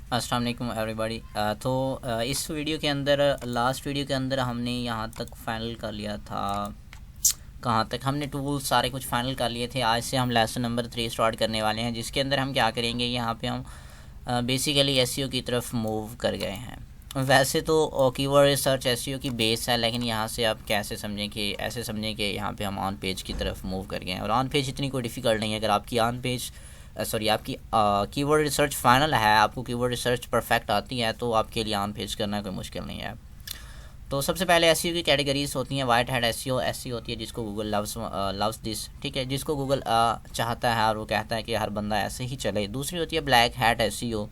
अस्सलाम वालेकुम एवरीबॉडी। इस वीडियो के अंदर लास्ट वीडियो के अंदर हमने यहाँ तक फाइनल कर लिया था। कहाँ तक हमने टूल्स सारे कुछ फाइनल कर लिए थे। आज से हम लेसन नंबर 3 स्टार्ट करने वाले हैं, जिसके अंदर हम क्या करेंगे, यहाँ पे हम बेसिकली एसईओ की तरफ मूव कर गए हैं। वैसे तो कीवर्ड रिसर्च एसईओ की बेस है, लेकिन यहाँ से आप कैसे समझें कि ऐसे समझें कि यहाँ पे हम ऑन पेज की तरफ मूव कर गए हैं। और ऑन पेज इतनी कोई डिफ़िकल्ट नहीं है। अगर आपकी ऑन पेज आपकी कीवर्ड रिसर्च फाइनल है, आपको कीवर्ड रिसर्च परफेक्ट आती है, तो आपके लिए ऑन पेज करना कोई मुश्किल नहीं है। तो सबसे पहले एसईओ की कैटेगरीज होती हैं। वाइट हैट एसईओ ऐसी होती है जिसको गूगल लव्स दिस, ठीक है, जिसको गूगल चाहता है और वो कहता है कि हर बंदा ऐसे ही चले। दूसरी होती है ब्लैक हैट एसईओ,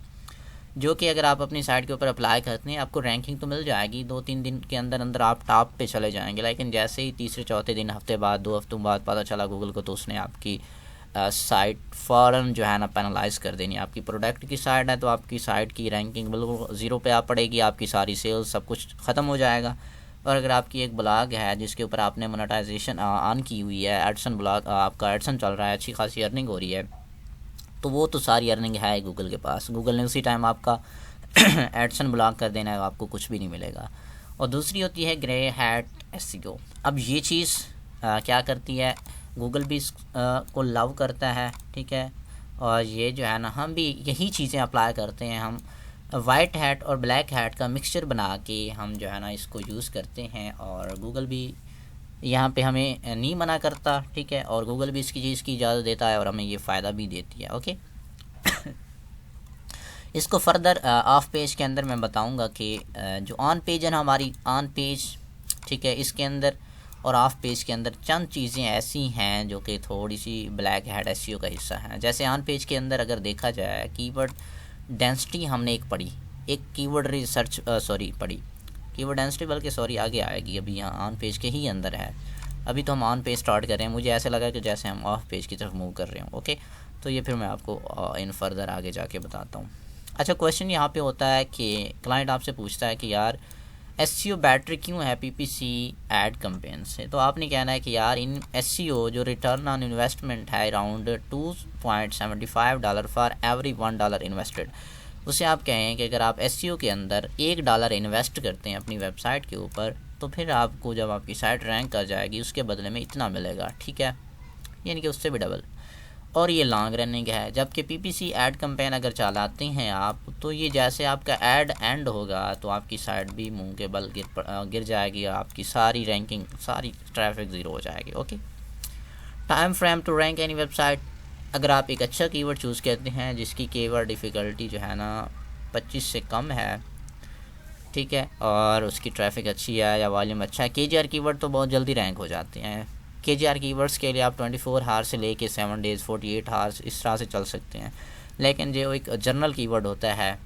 जो कि अगर आप अपनी साइट के ऊपर अप्लाई करते हैं आपको रैंकिंग तो मिल जाएगी, 2-3 दिन के अंदर अंदर आप टॉप पे चले जाएंगे। लेकिन जैसे ही तीसरे चौथे दिन, हफ्ते बाद, 2 हफ्तों बाद पता चला गूगल को, तो उसने आपकी साइट फ़ौरन जो है ना पेनलाइज़ कर देनी। आपकी प्रोडक्ट की साइट है तो आपकी साइट की रैंकिंग बिल्कुल ज़ीरो पे आ पड़ेगी, आपकी सारी सेल्स सब कुछ ख़त्म हो जाएगा। और अगर आपकी एक ब्लॉग है जिसके ऊपर आपने मोनेटाइजेशन ऑन की हुई है, एडसन ब्लॉग, आपका एडसन चल रहा है, अच्छी खासी अर्निंग हो रही है, तो वो तो सारी अर्निंग है गूगल के पास। गूगल ने उसी टाइम आपका एडसन ब्लॉक कर देना है, आपको कुछ भी नहीं मिलेगा। और दूसरी होती है ग्रे हैट एसईओ। अब ये चीज़ क्या करती है, गूगल भी को लव करता है, ठीक है, और ये जो है ना, हम भी यही चीज़ें अप्लाई करते हैं। हम वाइट हैट और ब्लैक हैट का मिक्सचर बना के हम जो है ना इसको यूज़ करते हैं, और गूगल भी यहाँ पे हमें नहीं मना करता, ठीक है, और गूगल भी इसकी चीज़ की इजाज़त देता है और हमें ये फ़ायदा भी देती है। ओके इसको फर्दर ऑफ पेज के अंदर मैं बताऊंगा कि जो ऑन पेज है ना, हमारी ऑन पेज, ठीक है, इसके अंदर और ऑफ पेज के अंदर चंद चीज़ें ऐसी हैं जो कि थोड़ी सी ब्लैक हैट एसईओ का हिस्सा हैं। जैसे ऑन पेज के अंदर अगर देखा जाए, कीवर्ड डेंसिटी हमने एक पढ़ी, एक कीवर्ड रिसर्च पढ़ी, कीवर्ड डेंसिटी, बल्कि आगे आएगी, अभी यहाँ ऑन पेज के ही अंदर है। अभी तो हम ऑन पेज स्टार्ट कर रहे हैं, मुझे ऐसे लगा कि जैसे हम ऑफ पेज की तरफ मूव कर रहे हो। ओके, तो ये फिर मैं आपको इन फर्दर आगे जाके बताता हूँ। अच्छा, क्वेश्चन यहाँ पे होता है कि क्लाइंट आपसे पूछता है कि यार एसईओ बैटरी क्यों है पीपीसी एड कैंपेन से। तो आपने कहना है कि यार इन एसईओ जो रिटर्न ऑन इन्वेस्टमेंट है अराउंड $2.75 फॉर एवरी $1 इन्वेस्टेड, उसे आप कहें कि अगर आप एसईओ के अंदर $1 इन्वेस्ट करते हैं अपनी वेबसाइट के ऊपर, तो फिर आपको जब आपकी साइट रैंक कर जाएगी उसके बदले में इतना मिलेगा, ठीक है, यानी कि उससे भी डबल। और ये लॉन्ग रनिंग है। जबकि पीपीसी ऐड कैंपेन अगर चलाते हैं आप, तो ये जैसे आपका ऐड एंड होगा तो आपकी साइट भी मुंह के बल गिर जाएगी, आपकी सारी रैंकिंग, सारी ट्रैफिक ज़ीरो हो जाएगी। Okay, time frame to rank any website. अगर आप एक अच्छा कीवर्ड चूज़ करते हैं जिसकी कीवर्ड डिफ़िकल्टी जो है ना 25 से कम है, ठीक है, और उसकी ट्रैफिक अच्छी है या वॉल्यूम अच्छा है, केजीआर कीवर्ड तो बहुत जल्दी रैंक हो जाते हैं। केजीआर कीवर्ड्स के लिए आप 24 आवर्स से लेके 7 डेज़, 48 आवर्स इस तरह से चल सकते हैं। लेकिन जो एक जनरल कीवर्ड होता है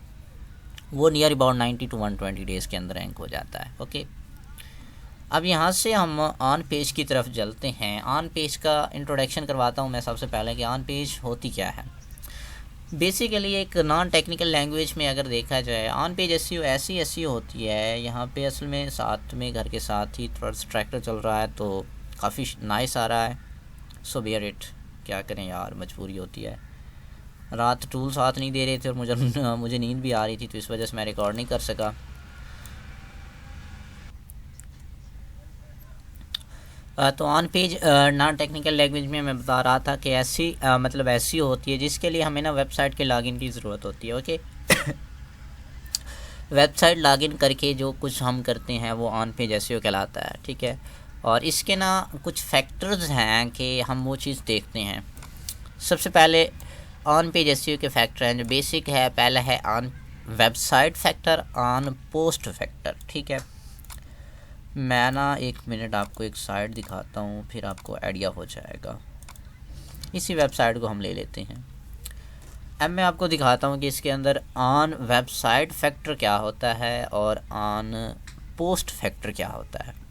वो नियर अबाउट 90 to 120 डेज़ के अंदर रैंक हो जाता है। ओके, अब यहाँ से हम ऑन पेज की तरफ चलते हैं। ऑन पेज का इंट्रोडक्शन करवाता हूँ मैं सबसे पहले कि ऑन पेज होती क्या है। बेसिकली एक नॉन टेक्निकल लैंग्वेज में अगर देखा जाए, ऑन पेज एसईओ ऐसी एसईओ होती है, यहाँ पे असल में साथ में घर के साथ ही थोड़ा ट्रैक्टर चल रहा है तो काफ़ी नाइस आ रहा है। सो बियर इट, क्या करें यार, मजबूरी होती है। रात टूल साथ नहीं दे रहे थे और मुझे नींद भी आ रही थी, तो इस वजह से मैं रिकॉर्ड नहीं कर सका। तो on page non technical language में मैं बता रहा था कि ऐसी मतलब ऐसी होती है जिसके लिए हमें ना वेबसाइट के लॉगिन की ज़रूरत होती है। ओके वेबसाइट लॉगिन करके जो कुछ हम करते हैं वो ऑन पेज एसईओ कहलाता है, ठीक है। और इसके ना कुछ फैक्टर्स हैं कि हम वो चीज़ देखते हैं। सबसे पहले ऑन पेज एसईओ के फैक्टर हैं जो बेसिक है। पहला है on website factor, on post factor, ठीक है। मैं ना 1 मिनट आपको एक साइट दिखाता हूँ, फिर आपको आइडिया हो जाएगा। इसी वेबसाइट को हम ले लेते हैं। अब मैं आपको दिखाता हूँ कि इसके अंदर ऑन वेबसाइट फैक्टर क्या होता है और ऑन पोस्ट फैक्टर क्या होता है।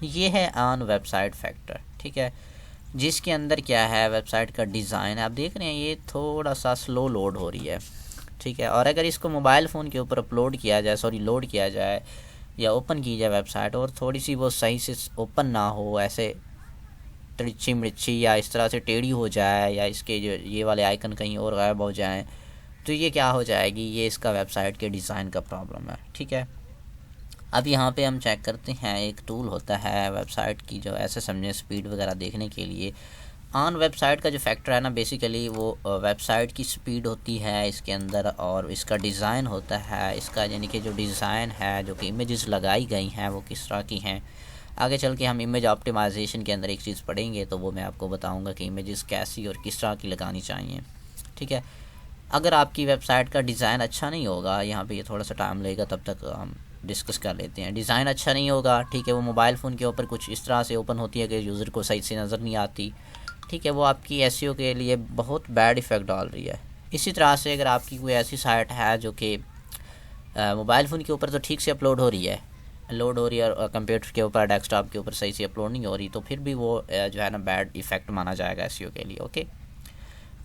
ये है ऑन वेबसाइट फैक्टर, ठीक है, जिसके अंदर क्या है, वेबसाइट का डिज़ाइन आप देख रहे हैं, ये थोड़ा सा स्लो लोड हो रही है, ठीक है। और अगर इसको मोबाइल फ़ोन के ऊपर अपलोड किया जाए, लोड किया जाए या ओपन की जाए वेबसाइट, और थोड़ी सी वो सही से ओपन ना हो, ऐसे तिरछी मिर्ची या इस तरह से टेढ़ी हो जाए, या इसके जो ये वाले आइकन कहीं और गायब हो जाएं, तो ये क्या हो जाएगी, ये इसका वेबसाइट के डिज़ाइन का प्रॉब्लम है। ठीक है, अब यहाँ पे हम चेक करते हैं, एक टूल होता है वेबसाइट की जो ऐसे समझे स्पीड वगैरह देखने के लिए। ऑन वेबसाइट का जो फैक्टर है ना, बेसिकली वो वेबसाइट की स्पीड होती है इसके अंदर, और इसका डिज़ाइन होता है इसका, यानी कि जो डिज़ाइन है, जो कि इमेजेस लगाई गई हैं वो किस तरह की हैं। आगे चल के हम इमेज ऑप्टिमाइजेशन के अंदर एक चीज़ पढ़ेंगे तो वो मैं आपको बताऊंगा कि इमेजेस कैसी और किस तरह की लगानी चाहिए। ठीक है, अगर आपकी वेबसाइट का डिज़ाइन अच्छा नहीं होगा, यहाँ पे ये थोड़ा सा टाइम लगेगा, तब तक हम डिस्कस कर लेते हैं। डिज़ाइन अच्छा नहीं होगा, ठीक है, वो मोबाइल फ़ोन के ऊपर कुछ इस तरह से ओपन होती है कि यूज़र को सही से नज़र नहीं आती। ठीक है, वो आपकी एसईओ के लिए बहुत बैड इफ़ेक्ट डाल रही है। इसी तरह से अगर आपकी कोई ऐसी साइट है जो कि मोबाइल फ़ोन के ऊपर तो ठीक से अपलोड हो रही है, और कंप्यूटर के ऊपर, डेस्कटॉप के ऊपर सही से अपलोड नहीं हो रही, तो फिर भी वो जो है ना बैड इफ़ेक्ट माना जाएगा एसईओ के लिए। ओके,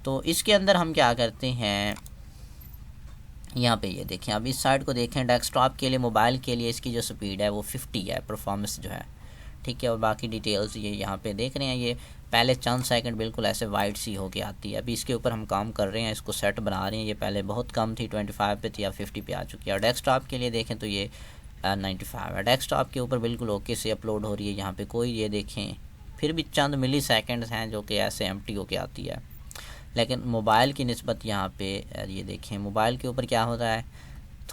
तो इसके अंदर हम क्या करते हैं, यहाँ पे ये देखें, अब इस साइड को देखें, डेस्कटॉप के लिए, मोबाइल के लिए इसकी जो स्पीड है वो 50 है, परफॉर्मेंस जो है। ठीक है, और बाकी डिटेल्स ये यहाँ पे देख रहे हैं, ये पहले चंद सेकंड बिल्कुल ऐसे वाइट सी होके आती है। अभी इसके ऊपर हम काम कर रहे हैं, इसको सेट बना रहे हैं। ये पहले बहुत कम थी, 25 पे थी, या 50 पे आ चुकी है। और डेस्कटॉप के लिए देखें तो ये 95 है। डेस्कटॉप के ऊपर बिल्कुल ओके से अपलोड हो रही है। यहाँ पे कोई, ये देखें, फिर भी चंद मिली सेकेंड्स हैं जो कि ऐसे एम्प्टी होके आती है। लेकिन मोबाइल की निस्बत यहाँ पे ये देखें, मोबाइल के ऊपर क्या होता है,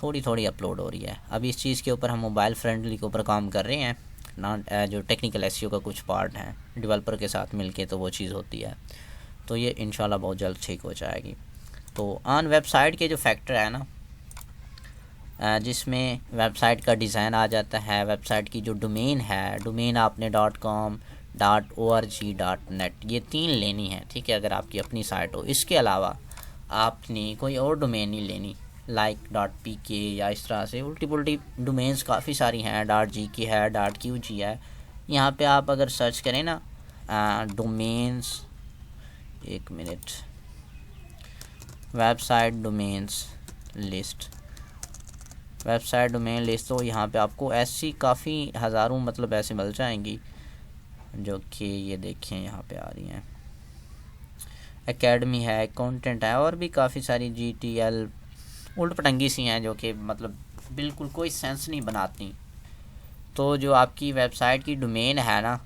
थोड़ी थोड़ी अपलोड हो रही है। अभी इस चीज़ के ऊपर हम मोबाइल फ्रेंडली के ऊपर काम कर रहे हैं ना, जो टेक्निकल एसईओ का कुछ पार्ट है डेवलपर के साथ मिलके, तो वो चीज़ होती है। तो ये इंशाल्लाह बहुत जल्द ठीक हो जाएगी। तो ऑन वेबसाइट के जो फैक्टर है ना, जिसमें वेबसाइट का डिज़ाइन आ जाता है, वेबसाइट की जो डोमेन है, डोमेन आपने .com, .org, .net ये 3 लेनी है। ठीक है, अगर आपकी अपनी साइट हो। इसके अलावा आपने कोई और डोमेन नहीं लेनी, लाइक .pk या इस तरह से उल्टी पुल्टी डोमेन्स काफ़ी सारी हैं, .gk है, .qg है। यहाँ पे आप अगर सर्च करें ना डोमेन्स, एक minute, website domains list, website domain list, तो यहाँ पे आपको ऐसी काफ़ी हज़ारों मतलब ऐसे मिल जाएंगी, जो कि ये देखें यहाँ पे आ रही हैं। एकेडमी है, कंटेंट है, और भी काफ़ी सारी GTL उल्ट पटंगी सी हैं जो कि मतलब बिल्कुल कोई सेंस नहीं बनाती। तो जो आपकी वेबसाइट की डोमेन है ना,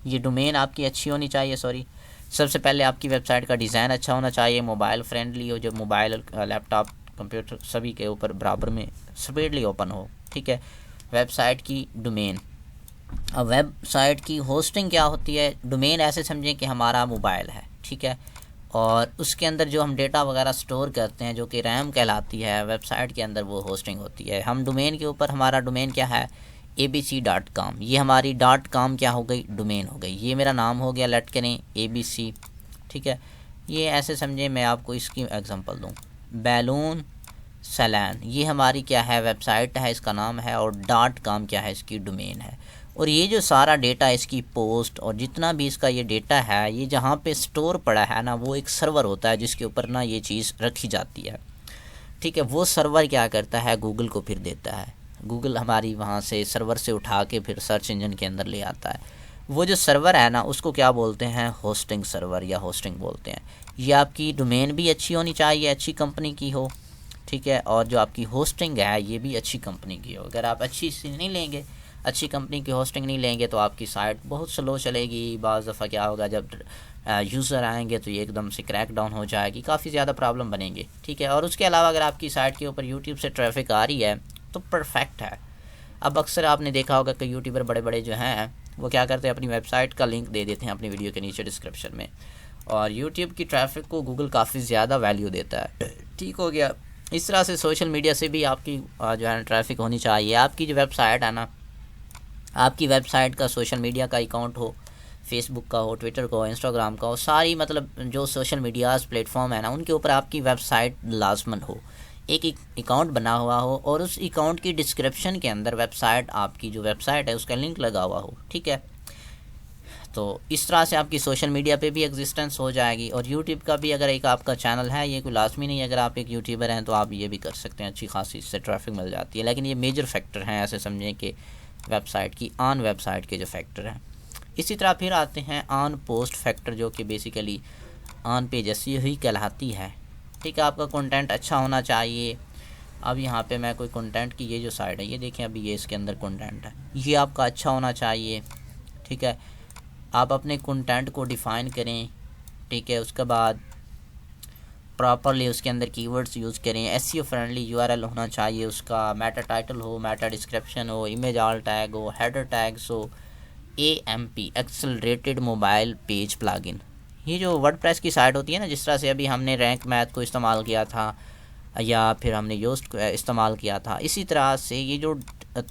ये डोमेन आपकी अच्छी होनी चाहिए। सबसे पहले आपकी वेबसाइट का डिज़ाइन अच्छा होना चाहिए, मोबाइल फ्रेंडली हो, जो मोबाइल, लैपटॉप, कंप्यूटर सभी के ऊपर बराबर में स्पीडली ओपन हो। ठीक है, वेबसाइट की डोमेन। अब वेबसाइट की होस्टिंग क्या होती है, डोमेन ऐसे समझें कि हमारा मोबाइल है। ठीक है, और उसके अंदर जो हम डेटा वगैरह स्टोर करते हैं, जो कि रैम कहलाती है, वेबसाइट के अंदर वो होस्टिंग होती है। हम डोमेन के ऊपर, हमारा डोमेन क्या है, abc.com, ये हमारी .com क्या हो गई, डोमेन हो गई। ये मेरा नाम हो गया, लेट करें ABC। ठीक है, ये ऐसे समझे, मैं आपको इसकी एग्जांपल दूं, बैलून सैलान, ये हमारी क्या है, वेबसाइट है, इसका नाम है, और .com क्या है, इसकी डोमेन है। और ये जो सारा डेटा, इसकी पोस्ट और जितना भी इसका ये डेटा है, ये जहाँ पे स्टोर पड़ा है ना, वो एक सर्वर होता है जिसके ऊपर ना ये चीज़ रखी जाती है। ठीक है, वो सर्वर क्या करता है, गूगल को फिर देता है। गूगल हमारी वहाँ से सर्वर से उठा के फिर सर्च इंजन के अंदर ले आता है। वो जो सर्वर है ना, उसको क्या बोलते हैं, होस्टिंग सर्वर या होस्टिंग बोलते हैं। ये आपकी डोमेन भी अच्छी होनी चाहिए, अच्छी कंपनी की हो। ठीक है, और जो आपकी होस्टिंग है ये भी अच्छी कंपनी की हो। अगर आप अच्छी सी नहीं लेंगे, अच्छी कंपनी की होस्टिंग नहीं लेंगे, तो आपकी साइट बहुत स्लो चलेगी। बाज़ दफ़ा क्या होगा, जब यूज़र आएंगे तो ये एकदम से क्रैक डाउन हो जाएगी, काफ़ी ज़्यादा प्रॉब्लम बनेंगी। ठीक है, और उसके अलावा अगर आपकी साइट के ऊपर यूट्यूब से ट्रैफिक आ रही है तो परफेक्ट है। अब अक्सर आपने देखा होगा कि यूट्यूबर बड़े बड़े जो हैं वो क्या करते हैं, अपनी वेबसाइट का लिंक दे देते हैं अपनी वीडियो के नीचे डिस्क्रिप्शन में, और यूट्यूब की ट्रैफिक को गूगल काफ़ी ज़्यादा वैल्यू देता है। ठीक हो गया। इस तरह से सोशल मीडिया से भी आपकी जो है ट्रैफिक होनी चाहिए। आपकी जो वेबसाइट है ना, आपकी वेबसाइट का सोशल मीडिया का अकाउंट हो, फेसबुक का हो, ट्विटर का हो, इंस्टाग्राम का हो, सारी मतलब जो सोशल मीडियाज़ प्लेटफॉर्म है ना, उनके ऊपर आपकी वेबसाइट लाजमन हो, एक अकाउंट बना हुआ हो, और उस अकाउंट की डिस्क्रिप्शन के अंदर वेबसाइट, आपकी जो वेबसाइट है उसका लिंक लगा हुआ हो। ठीक है, तो इस तरह से आपकी सोशल मीडिया पे भी एग्जिस्टेंस हो जाएगी। और यूट्यूब का भी अगर एक आपका चैनल है, ये कोई लाजमी नहीं है, अगर आप एक यूट्यूबर हैं तो आप ये भी कर सकते हैं, अच्छी खासी इससे ट्रैफिक मिल जाती है। लेकिन ये मेजर फैक्टर हैं, ऐसे समझें कि वेबसाइट की, ऑन वेबसाइट के जो फैक्टर हैं। इसी तरह फिर आते हैं ऑन पोस्ट फैक्टर, जो कि बेसिकली ऑन पेज एसईओ ही कहलाती है। ठीक है, आपका कंटेंट अच्छा होना चाहिए। अब यहाँ पे मैं कोई कंटेंट की ये जो साइड है ये देखें, अभी ये इसके अंदर कंटेंट है, ये आपका अच्छा होना चाहिए। ठीक है, आप अपने कंटेंट को डिफ़ाइन करें। ठीक है, उसके बाद प्रॉपरली उसके अंदर कीवर्ड्स यूज़ करें। एसईओ फ्रेंडली यूआरएल होना चाहिए उसका, मेटा टाइटल हो, मेटा डिस्क्रिप्शन हो, इमेज आल टैग हो, हेडर टैग्स हो, AMP accelerated mobile page plugin. ये जो वर्डप्रेस की साइट होती है ना, जिस तरह से अभी हमने रैंक मैथ को इस्तेमाल किया था या फिर हमने योस्ट को इस्तेमाल किया था, इसी तरह से ये जो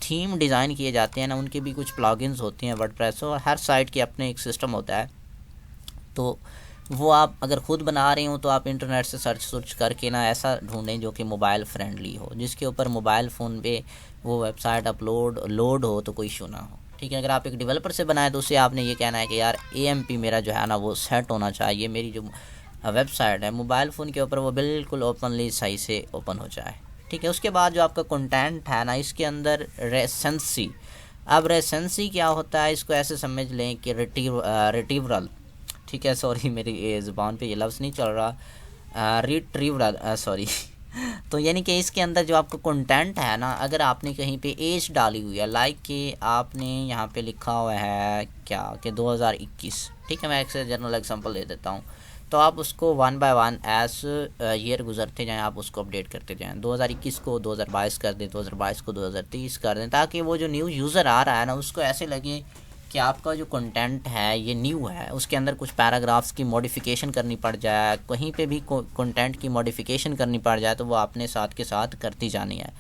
थीम डिज़ाइन किए जाते हैं ना, उनके भी कुछ प्लगइन्स होते हैं वर्डप्रेस, और हर साइट के अपने एक सिस्टम होता है। तो वो आप अगर ख़ुद बना रहे हो तो आप इंटरनेट से सर्च करके ना ऐसा ढूंढें जो कि मोबाइल फ्रेंडली हो, जिसके ऊपर मोबाइल फ़ोन पे वो वेबसाइट लोड हो तो कोई इशू ना हो। ठीक है, अगर आप एक डेवलपर से बनाए तो उससे आपने ये कहना है कि यार एएमपी मेरा जो है ना वो सेट होना चाहिए, मेरी जो वेबसाइट है मोबाइल फ़ोन के ऊपर वो बिल्कुल ओपनली सही से ओपन हो जाए। ठीक है, उसके बाद जो आपका कंटेंट है ना, इसके अंदर रेसेंसी। अब रेसेंसी क्या होता है, इसको ऐसे समझ लें कि रिट्रीवरल। ठीक है, सॉरी मेरी ज़ुबान पे ये लफ्ज़ नहीं चल रहा, रिट्रीवरल, सॉरी तो यानी कि इसके अंदर जो आपका कंटेंट है ना, अगर आपने कहीं पे एज डाली हुई है, लाइक कि आपने यहाँ पे लिखा हुआ है क्या कि 2021, ठीक है, मैं एक जनरल एग्जांपल दे देता हूँ, तो आप उसको 1 बाय 1 एज ईयर गुजरते जाएं, आप उसको अपडेट करते जाएं। 2021 को 2022 कर दें, 2022 को 2023 कर दें, ताकि वो जो न्यू यूज़र आ रहा है ना उसको ऐसे लगे कि आपका जो कंटेंट है ये न्यू है। उसके अंदर कुछ पैराग्राफ्स की मॉडिफिकेशन करनी पड़ जाए, कहीं पे भी कंटेंट की मॉडिफिकेशन करनी पड़ जाए तो वो आपने साथ के साथ करती जानी है।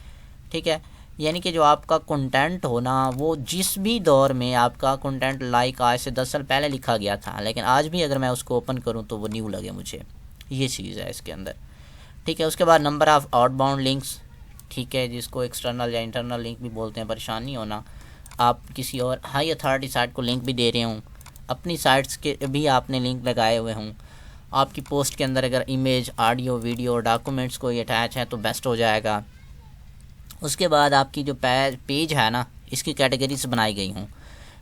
ठीक है, यानी कि जो आपका कंटेंट होना वो जिस भी दौर में आपका कंटेंट लाइक आज से 10 साल पहले लिखा गया था, लेकिन आज भी अगर मैं उसको ओपन करूं तो वो न्यू लगे मुझे, ये चीज़ है इसके अंदर। ठीक है, उसके बाद नंबर ऑफ़ आउटबाउंड लिंक्स। ठीक है, जिसको एक्सटर्नल या इंटरनल लिंक भी बोलते हैं, परेशान नहीं होना। आप किसी और हाई अथॉरिटी साइट को लिंक भी दे रहे हों, अपनी साइट्स के भी आपने लिंक लगाए हुए हों, आपकी पोस्ट के अंदर अगर इमेज, ऑडियो, वीडियो, डॉक्यूमेंट्स कोई अटैच है तो बेस्ट हो जाएगा। उसके बाद आपकी जो पेज है ना, इसकी कैटेगरीज बनाई गई हूँ।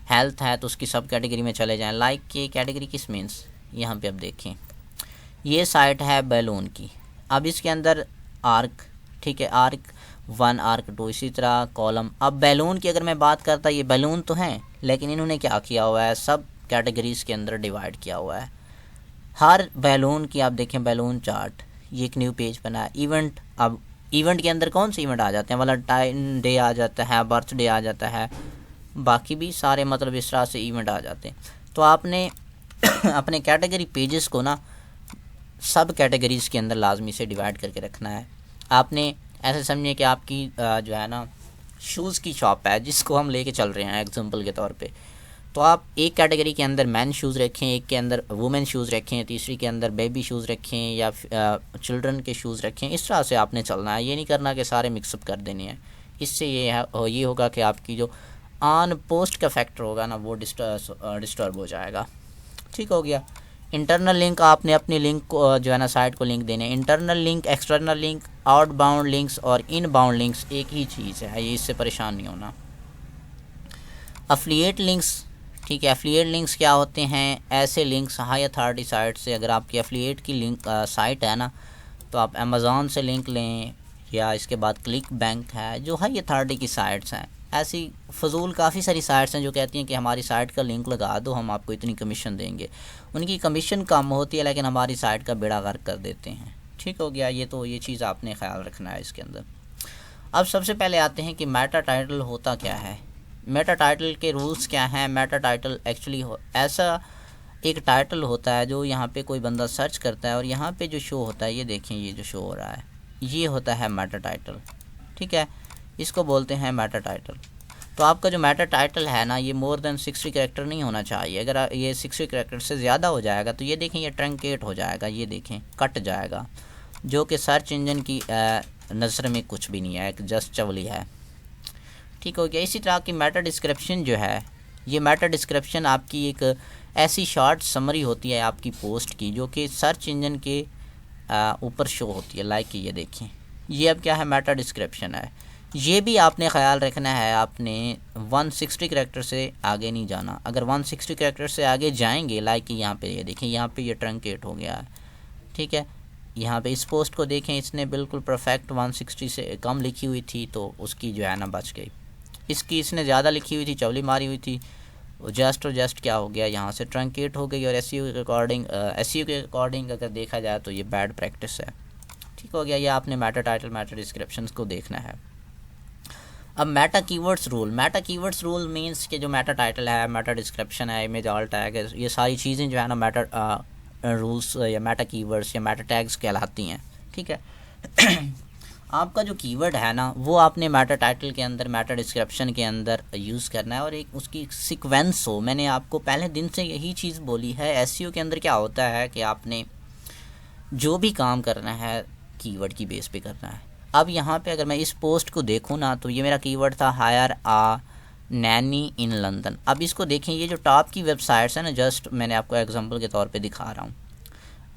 हेल्थ है तो उसकी सब कैटेगरी में चले जाएं। लाइक की कैटेगरी किस मीन्स, यहाँ पे अब देखें, ये साइट है बैलून की। अब इसके अंदर आर्क, ठीक है, आर्क 1, आर्क 2, इसी तरह कॉलम। अब बैलून की अगर मैं बात करता, ये बैलून तो हैं, लेकिन इन्होंने क्या किया हुआ है, सब कैटेगरीज़ के अंदर डिवाइड किया हुआ है। हर बैलून की आप देखें, बैलून चार्ट, ये एक न्यू पेज बना है। इवेंट, अब इवेंट के अंदर कौन से इवेंट आ जाते हैं, वैलेंटाइन डे आ जाता है, बर्थडे आ जाता है, बाकी भी सारे मतलब इस तरह से इवेंट आ जाते हैं। तो आपने अपने कैटेगरी पेजेस को ना सब कैटेगरीज़ के अंदर लाजमी से डिवाइड करके रखना है। आपने ऐसे समझिए कि आपकी जो है ना शूज़ की शॉप है, जिसको हम लेके चल रहे हैं एग्जांपल के तौर पे, तो आप एक कैटेगरी के अंदर मैन शूज़ रखें, एक के अंदर वुमेन शूज़ रखें, तीसरी के अंदर बेबी शूज़ रखें या चिल्ड्रन के शूज़ रखें। इस तरह से आपने चलना है, ये नहीं करना कि सारे मिक्सअप कर देने हैं। इससे ये होगा कि आपकी जो ऑन पोस्ट का फैक्टर होगा ना वो डिस्टर्ब हो जाएगा। ठीक हो गया। इंटरनल लिंक, आपने अपनी लिंक को जो है ना साइट को लिंक देने। Internal link, external link, outbound links और इनबाउंड लिंक्स एक ही चीज़ है, ये इससे परेशान नहीं होना। एफिलिएट लिंक्स, ठीक है, एफिलिएट लिंक्स क्या होते हैं, ऐसे लिंक्स हाई अथॉरिटी साइट से, अगर आपकी एफिलिएट की लिंक साइट है ना तो आप अमेज़ॉन से लिंक लें, या इसके बाद क्लिक बैंक है, जो हाई अथॉरिटी की साइट्स हैं। ऐसी फजूल काफ़ी सारी साइट्स हैं जो कहती हैं कि हमारी साइट का लिंक लगा दो, हम आपको इतनी कमीशन देंगे। उनकी कमीशन कम होती है लेकिन हमारी साइट का बेड़ा गर्क कर देते हैं। ठीक हो गया, ये चीज़ आपने ख्याल रखना है इसके अंदर। अब सबसे पहले आते हैं कि मेटा टाइटल होता क्या है, मेटा टाइटल के रूल्स क्या हैं। मेटा टाइटल एक्चुअली ऐसा एक टाइटल होता है जो यहाँ पे कोई बंदा सर्च करता है और यहाँ पे जो शो होता है, ये देखें, ये जो शो हो रहा है ये होता है मेटा टाइटल। ठीक है, इसको बोलते हैं मेटा टाइटल। तो आपका जो मेटा टाइटल है ना, ये मोर देन 60 कैरेक्टर नहीं होना चाहिए। अगर ये 60 कैरेक्टर से ज़्यादा हो जाएगा तो ये देखें, ये ट्रंकेट हो जाएगा, ये देखें कट जाएगा, जो कि सर्च इंजन की नज़र में कुछ भी नहीं है, एक जस्ट चवली है। ठीक हो गया। इसी तरह की मेटा डिस्क्रिप्शन जो है, ये मेटा डिस्क्रिप्शन आपकी एक ऐसी शॉर्ट समरी होती है आपकी पोस्ट की, जो कि सर्च इंजन के ऊपर शो होती है। लाइक ये देखें, ये अब क्या है, मेटा डिस्क्रिप्शन है। ये भी आपने ख्याल रखना है, आपने 160 कैरेक्टर से आगे नहीं जाना। अगर 160 कैरेक्टर से आगे जाएंगे, लाइक यहाँ पे ये देखें, यहाँ पे ये ट्रंकेट हो गया है। ठीक है, यहाँ पे इस पोस्ट को देखें, इसने बिल्कुल परफेक्ट 160 से कम लिखी हुई थी, तो उसकी जो है ना बच गई। इसकी इसने ज़्यादा लिखी हुई थी, चवली मारी हुई थी, जस्ट और जस्ट क्या हो गया, यहाँ से ट्रंकेट हो गई। और एसईओ के अकॉर्डिंग अगर देखा जाए तो ये बैड प्रैक्टिस है। ठीक हो गया। ये आपने मेटा टाइटल मेटा डिस्क्रिप्शंस को देखना है। अब मेटा कीवर्ड्स रूल मींस कि जो मेटा टाइटल है, मेटा डिस्क्रिप्शन है, इमेज ऑल टैग है, ये सारी चीज़ें जो है ना मेटा रूल्स या मेटा कीवर्ड्स या मेटा टैग्स कहलाती हैं। ठीक है। आपका जो कीवर्ड है ना वो आपने मेटा टाइटल के अंदर, मेटा डिस्क्रिप्शन के अंदर यूज़ करना है और एक उसकी सीक्वेंस हो। मैंने आपको पहले दिन से यही चीज़ बोली है। एसईओ के अंदर क्या होता है कि आपने जो भी काम करना है कीवर्ड की बेस पे करना है। अब यहाँ पे अगर मैं इस पोस्ट को देखूँ ना, तो ये मेरा कीवर्ड था hire a nanny in London. अब इसको देखें, ये जो टॉप की वेबसाइट्स हैं ना, जस्ट मैंने आपको एग्जांपल के तौर पे दिखा रहा हूँ।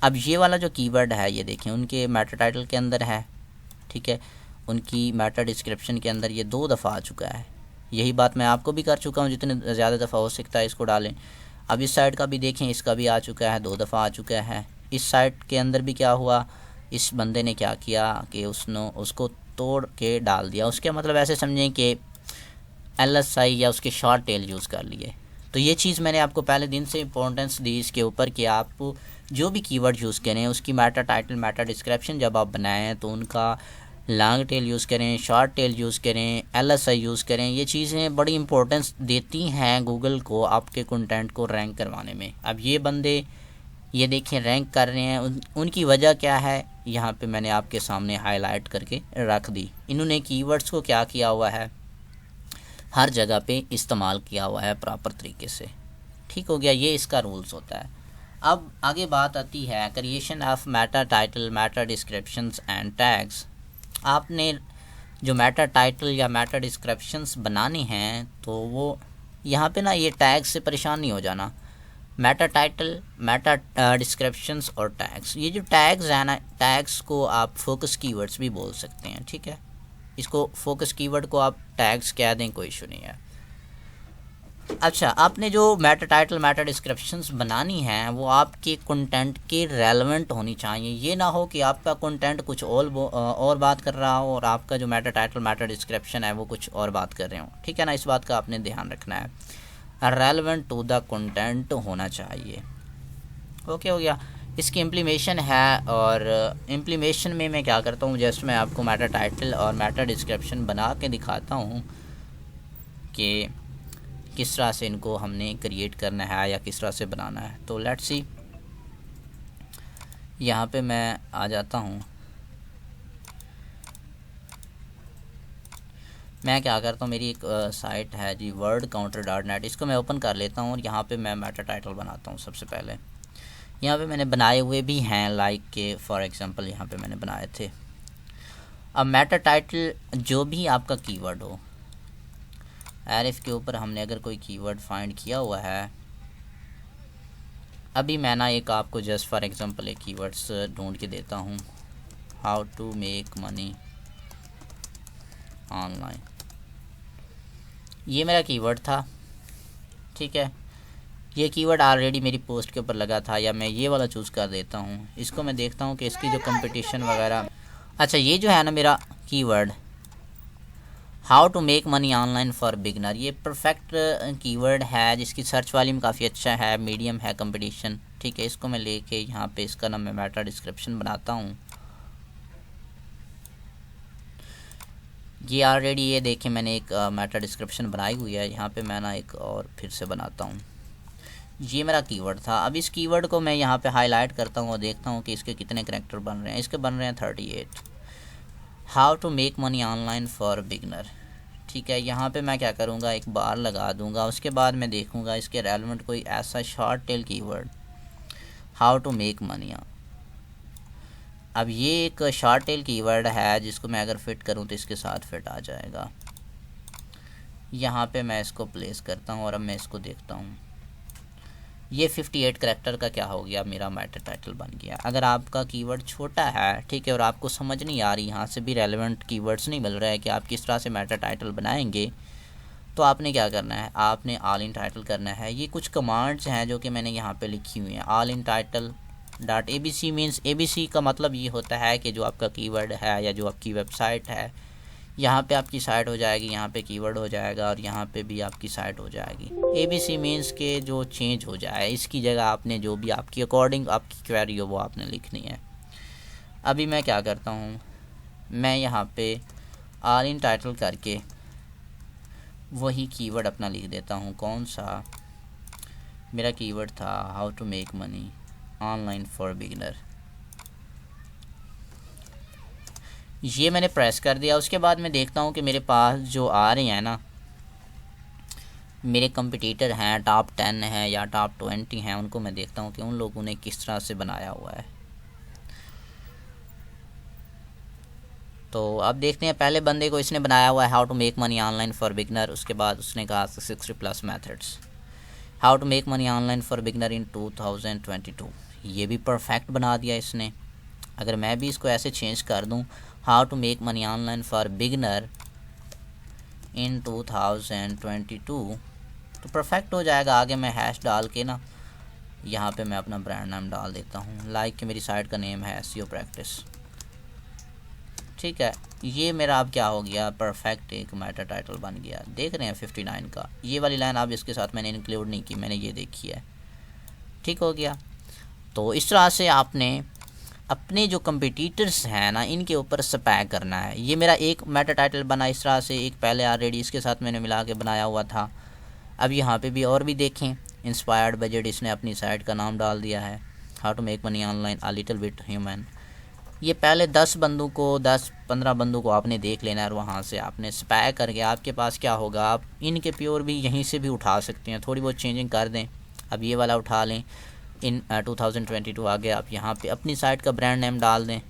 अब ये वाला जो कीवर्ड है ये देखें, उनके मेटा टाइटल के अंदर है। ठीक है, उनकी मेटा डिस्क्रिप्शन के अंदर ये 2 दफ़ा आ चुका है। यही बात मैं आपको भी कर चुका हूँ, जितने ज़्यादा दफ़ा हो सकता है इसको डालें। अब इस साइड का भी देखें, इसका भी आ चुका है, 2 दफ़ा आ चुका है। इस साइड के अंदर भी क्या हुआ, इस बंदे ने क्या किया कि उसको तोड़ के डाल दिया। उसके मतलब ऐसे समझें कि LSI या उसके शॉर्ट टेल यूज़ कर लिए। तो ये चीज़ मैंने आपको पहले दिन से इम्पोर्टेंस दी इसके ऊपर कि आप जो भी कीवर्ड यूज़ करें उसकी मेटा टाइटल मेटा डिस्क्रिप्शन जब आप बनाएं तो उनका लॉन्ग टेल यूज़ करें, शॉर्ट टेल यूज़ करें, LSI यूज़ करें। ये चीज़ें बड़ी इंपॉर्टेंस देती हैं गूगल को आपके कंटेंट को रैंक करवाने में। अब ये बंदे ये देखें रैंक कर रहे हैं, उनकी वजह क्या है यहाँ पे मैंने आपके सामने हाईलाइट करके रख दी। इन्होंने कीवर्ड्स को क्या किया हुआ है, हर जगह पे इस्तेमाल किया हुआ है प्रॉपर तरीके से। ठीक हो गया, ये इसका रूल्स होता है। अब आगे बात आती है creation of Meta title Meta descriptions and tags. आपने जो मेटा टाइटल या मेटा डिस्क्रिप्शंस बनाने हैं तो वो यहाँ पे ना ये टैग्स से परेशान नहीं हो जाना। मेटा टाइटल मेटा डिस्क्रिप्शंस और टैग्स, ये जो टैग्स हैं ना, टैग्स को आप फोकस कीवर्ड्स भी बोल सकते हैं। ठीक है, इसको फोकस कीवर्ड को आप टैग्स कह दें, कोई इशू नहीं है। अच्छा, आपने जो मेटा टाइटल मेटा डिस्क्रिप्शंस बनानी हैं वो आपके कंटेंट के रेलेवेंट होनी चाहिए। ये ना हो कि आपका कंटेंट कुछ और बात कर रहा हो और आपका जो मेटा टाइटल मेटा डिस्क्रिप्शन है वो कुछ और बात कर रहे हो। ठीक है ना, इस बात का आपने ध्यान रखना है, रेलेवेंट टू द कंटेंट होना चाहिए। ओके हो गया। इसकी इम्प्लीमेशन है और इम्प्लीमेशन में मैं क्या करता हूँ, जस्ट मैं आपको मेटा टाइटल और मेटा डिस्क्रिप्शन बना के दिखाता हूँ कि किस तरह से इनको हमने क्रिएट करना है या किस तरह से बनाना है। तो लेट्स सी, यहाँ पे मैं आ जाता हूँ। मैं क्या करता हूँ, मेरी एक साइट है जी wordcounter.net, इसको मैं ओपन कर लेता हूँ और यहाँ पे मैं मेटा टाइटल बनाता हूँ। सबसे पहले यहाँ पे मैंने बनाए हुए भी हैं, लाइक के फॉर एग्जांपल यहाँ पे मैंने बनाए थे। अब मेटा टाइटल जो भी आपका कीवर्ड हो, एरिफ के ऊपर हमने अगर कोई कीवर्ड फाइंड किया हुआ है, अभी मैं ना एक आपको जस्ट फॉर एग्जांपल एक कीवर्ड्स ढूंढ के देता हूँ, how to make money online. ये मेरा कीवर्ड था। ठीक है, ये कीवर्ड ऑलरेडी मेरी पोस्ट के ऊपर लगा था, या मैं ये वाला चूज़ कर देता हूँ। इसको मैं देखता हूँ कि इसकी जो कंपटीशन वगैरह, अच्छा ये जो है ना मेरा keyword how to make money online for beginner, ये परफेक्ट कीवर्ड है जिसकी सर्च वॉल्यूम काफ़ी अच्छा है, मीडियम है कंपटीशन। ठीक है, इसको मैं लेके यहाँ पे इसका ना मैं मेटा डिस्क्रिप्शन बनाता हूँ। ये ऑलरेडी ये देखिए मैंने एक मेटा डिस्क्रिप्शन बनाई हुई है। यहाँ पे मैं ना एक और फिर से बनाता हूँ। ये मेरा कीवर्ड था। अब इस कीवर्ड को मैं यहाँ पे हाईलाइट करता हूँ और देखता हूँ कि इसके कितने करैक्टर बन रहे हैं। इसके बन रहे हैं 38। How to make money online for beginner. ठीक है, यहाँ पे मैं क्या करूँगा, एक बार लगा दूँगा। उसके बाद मैं देखूँगा इसके रेलेवेंट कोई ऐसा short tail keyword, how to make money. अब ये एक शॉर्ट टेल कीवर्ड है जिसको मैं अगर फिट करूँ तो इसके साथ फिट आ जाएगा। यहाँ पे मैं इसको प्लेस करता हूँ और अब मैं इसको देखता हूँ। ये 58 करैक्टर का क्या हो गया, मेरा मेटा टाइटल बन गया। अगर आपका कीवर्ड छोटा है, ठीक है, और आपको समझ नहीं आ रही, यहाँ से भी रेलेवेंट कीवर्ड्स नहीं मिल रहा है कि आप किस तरह से मेटा टाइटल बनाएंगे, तो आपने क्या करना है, आपने ऑल इन टाइटल करना है। ये कुछ कमांड्स हैं जो कि मैंने यहाँ पे लिखी हुई हैं। All in title dot ABC means ABC का मतलब ये होता है कि जो आपका कीवर्ड है या जो आपकी वेबसाइट है, यहाँ पे आपकी साइट हो जाएगी, यहाँ पे कीवर्ड हो जाएगा और यहाँ पे भी आपकी साइट हो जाएगी। ABC मीन्स के जो चेंज हो जाए, इसकी जगह आपने जो भी आपकी अकॉर्डिंग आपकी क्वेरी हो वो आपने लिखनी है। अभी मैं क्या करता हूँ, मैं यहाँ पे ऑल इन टाइटल करके वही कीवर्ड अपना लिख देता हूँ। कौन सा मेरा कीवर्ड था, how to make money online for beginner. ये मैंने प्रेस कर दिया। उसके बाद मैं देखता हूँ कि मेरे पास जो आ रहे हैं ना, मेरे कंपटीटर हैं, टॉप 10 हैं या टॉप 20 हैं, उनको मैं देखता हूँ कि उन लोगों ने किस तरह से बनाया हुआ है। तो अब देखते हैं, पहले बंदे को इसने बनाया हुआ है how to make money online for beginner. उसके बाद उसने कहा 60+ methods, how to make money online for beginner in 2022। ये भी परफेक्ट बना दिया इसने। अगर मैं भी इसको ऐसे चेंज कर दूं, how to make money online for beginner in 2022, तो परफेक्ट हो जाएगा। आगे मैं हैश डाल के ना यहाँ पे मैं अपना ब्रांड नाम डाल देता हूँ, लाइक कि मेरी साइट का नेम है SEO प्रैक्टिस। ठीक है, ये मेरा अब क्या हो गया, परफेक्ट एक मेटा टाइटल बन गया। देख रहे हैं 59 का। ये वाली लाइन अब इसके साथ मैंने इंक्लूड नहीं की, मैंने ये देखी है। ठीक हो गया। तो इस तरह से आपने अपने जो कंपटीटर्स हैं ना, इनके ऊपर स्पै करना है। ये मेरा एक मेटा टाइटल बना इस तरह से, एक पहले ऑलरेडी इसके साथ मैंने मिला के बनाया हुआ था। अब यहाँ पे भी और भी देखें, इंस्पायर्ड बजट, इसने अपनी साइट का नाम डाल दिया है, how to make money online a little bit human. ये पहले 10 बंदों को 10-15 बंदों को आपने देख लेना है और वहाँ से आपने स्पै करके आपके पास क्या होगा, आप इनके प्योर भी यहीं से भी उठा सकते हैं, थोड़ी बहुत चेंजिंग कर दें। अब ये वाला उठा लें, इन 2022 आ गया। आप यहाँ पे अपनी साइट का ब्रांड नेम डाल दें।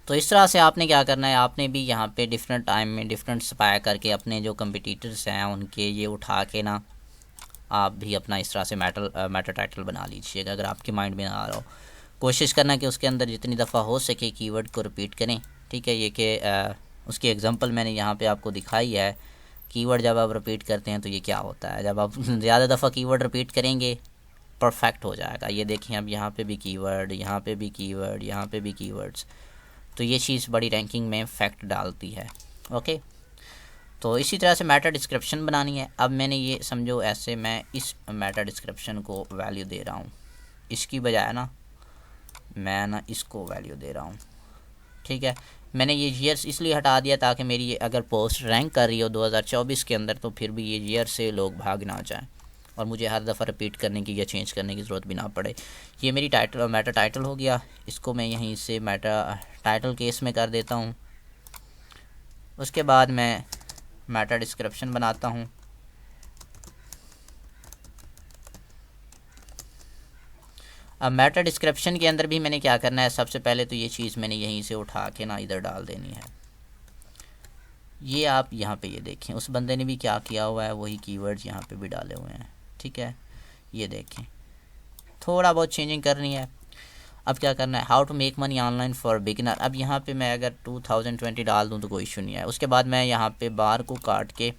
तो इस तरह से आपने क्या करना है, आपने भी यहाँ पे डिफरेंट टाइम में डिफरेंट स्पाई करके अपने जो कंपटीटर्स हैं उनके ये उठा के ना आप भी अपना इस तरह से मैटर टाइटल बना लीजिएगा। अगर आपके माइंड में ना आ रहा हो, कोशिश करना कि उसके अंदर जितनी दफ़ा हो सके कीवर्ड को रिपीट करें। ठीक है, ये कि उसकी एग्जांपल मैंने यहाँ पे आपको दिखाई है। कीवर्ड जब आप रिपीट करते हैं तो ये क्या होता है, जब आप ज़्यादा दफ़ा कीवर्ड रिपीट करेंगे परफेक्ट हो जाएगा। ये देखें, अब यहाँ पे भी कीवर्ड, यहाँ पे भी कीवर्ड, यहाँ पे भी कीवर्ड्स, तो ये चीज़ बड़ी रैंकिंग में फैक्ट डालती है। ओके, तो इसी तरह से मैटर डिस्क्रिप्शन बनानी है। अब मैंने ये समझो ऐसे मैं इस मैटर डिस्क्रिप्शन को वैल्यू दे रहा हूँ, इसकी बजाय ना मैं ना इसको वैल्यू दे रहा हूँ। ठीक है, मैंने ये ईयर्स इसलिए हटा दिया ताकि मेरी ये अगर पोस्ट रैंक कर रही हो 2024 के अंदर तो फिर भी ये ईयर से लोग भाग ना जाएँ और मुझे हर दफ़ा रिपीट करने की या चेंज करने की ज़रूरत भी ना पड़े। ये मेरी टाइटल मैटर टाइटल हो गया, इसको मैं यहीं से मैटर टाइटल केस में कर देता हूँ। उसके बाद मैं मैटर डिस्क्रिप्शन बनाता हूँ। अब मैटर डिस्क्रिप्शन के अंदर भी मैंने क्या करना है, सबसे पहले तो ये चीज़ मैंने यहीं से उठा के ना इधर डाल देनी है। ये आप यहाँ पे ये देखें, उस बंदे ने भी क्या किया हुआ है, वही कीवर्ड्स यहाँ पे भी डाले हुए हैं। ठीक है, ये देखें, थोड़ा बहुत चेंजिंग करनी है। अब क्या करना है, how to make money online for beginner. अब यहाँ पे मैं अगर 2020 डाल दूँ तो कोई इशू नहीं है। उसके बाद मैं यहाँ पे बार को काट के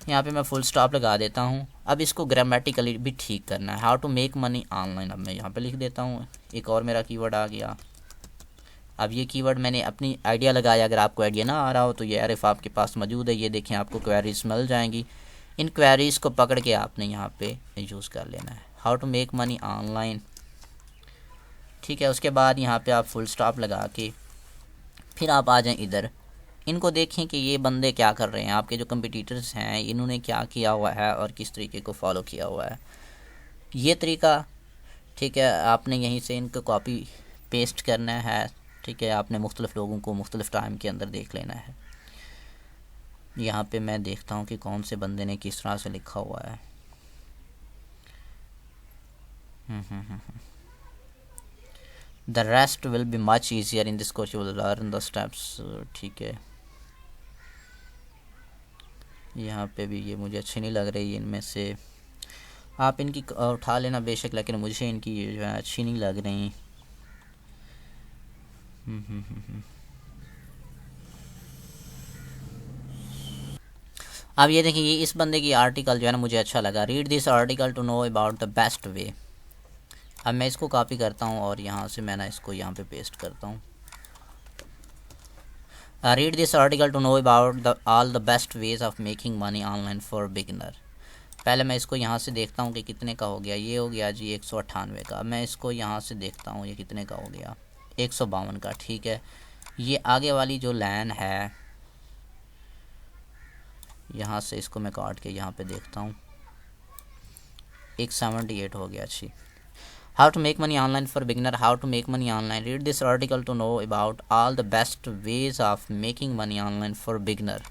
यहाँ पे मैं फुल स्टॉप लगा देता हूँ। अब इसको ग्रामेटिकली भी ठीक करना है, how to make money online. अब मैं यहाँ पे लिख देता हूँ, एक और मेरा कीवर्ड आ गया। अब ये कीवर्ड मैंने अपनी आइडिया लगाया, अगर आपको आइडिया ना आ रहा हो तो ये आरिफ आपके पास मौजूद है। ये देखें, आपको क्वेरीज मिल जाएंगी, इन क्वेरीज़ को पकड़ के आपने यहाँ पे यूज़ कर लेना है, how to make money online. ठीक है, उसके बाद यहाँ पे आप फुल स्टॉप लगा के फिर आप आ जाएं इधर। इनको देखें कि ये बंदे क्या कर रहे हैं, आपके जो कंपटीटर्स हैं इन्होंने क्या किया हुआ है और किस तरीके को फॉलो किया हुआ है, ये तरीका। ठीक है, आपने यहीं से इनको कॉपी पेस्ट करना है। ठीक है, आपने मुख्तलिफ़ लोगों को मुख्तलिफ़ टाइम के अंदर देख लेना है। यहाँ पे मैं देखता हूँ कि कौन से बंदे ने किस तरह से लिखा हुआ है। The rest will be much easier in this course, you will learn the steps। ठीक है, यहाँ पे भी ये मुझे अच्छी नहीं लग रही, इनमें से आप इनकी उठा लेना बेशक, लेकिन मुझे इनकी जो है अच्छी नहीं लग रही। अब ये देखिए, ये इस बंदे की आर्टिकल जो है ना मुझे अच्छा लगा, read this article to know about the best way. अब मैं इसको कॉपी करता हूँ और यहाँ से मैं ना इसको यहाँ पे पेस्ट करता हूँ। Read this article to know about the all the best ways of making money online for beginner. पहले मैं इसको यहाँ से देखता हूँ कि कितने का हो गया। ये हो गया जी 198 का। मैं इसको यहाँ से देखता हूँ ये कितने का हो गया, 152 का। ठीक है, ये आगे वाली जो लाइन है यहाँ से इसको मैं काट के यहाँ पे देखता हूँ, 178 हो गया। अच्छी, how to make money online for beginner, how to make money online, read this article to know about all the best ways of making money online for beginner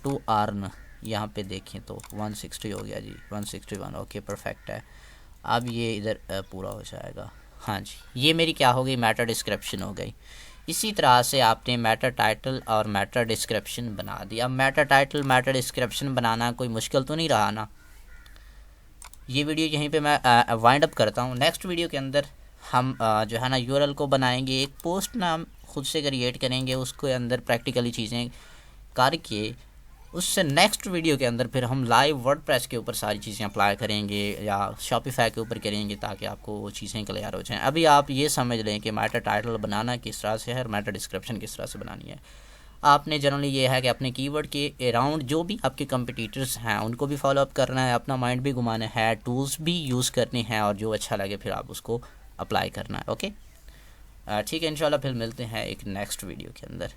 to earn. यहाँ पे देखें तो 160 हो गया जी, 161। ओके, परफेक्ट है। अब ये इधर पूरा हो जाएगा। हाँ जी, ये मेरी क्या हो गई, मैटर डिस्क्रिप्शन हो गई। इसी तरह से आपने मैटर टाइटल और मैटर डिस्क्रिप्शन बना दिया। अब मैटर टाइटल मैटर डिस्क्रिप्शन बनाना कोई मुश्किल तो नहीं रहा ना। ये वीडियो यहीं पे मैं वाइंड अप करता हूँ। नेक्स्ट वीडियो के अंदर हम जो है ना यूआरएल को बनाएंगे, एक पोस्ट ना हम खुद से क्रिएट करेंगे, उसके अंदर प्रैक्टिकली चीज़ें करके उससे नेक्स्ट वीडियो के अंदर फिर हम लाइव वर्डप्रेस के ऊपर सारी चीज़ें अप्लाई करेंगे या शॉपिफाई के ऊपर करेंगे, ताकि आपको वो चीज़ें क्लियर हो जाएं। अभी आप ये समझ लें कि मैटर टाइटल बनाना किस तरह से है और मैटर डिस्क्रिप्शन किस तरह से बनानी है। आपने जनरली ये है कि अपने कीवर्ड के अराउंड जो भी आपके कंपटीटर्स हैं उनको भी फॉलो अप करना है, अपना माइंड भी घुमाना है, टूल्स भी यूज़ करने हैं, और जो अच्छा लगे फिर आप उसको अप्लाई करना है। ओके, ठीक है, इंशाल्लाह फिर मिलते हैं एक नेक्स्ट वीडियो के अंदर।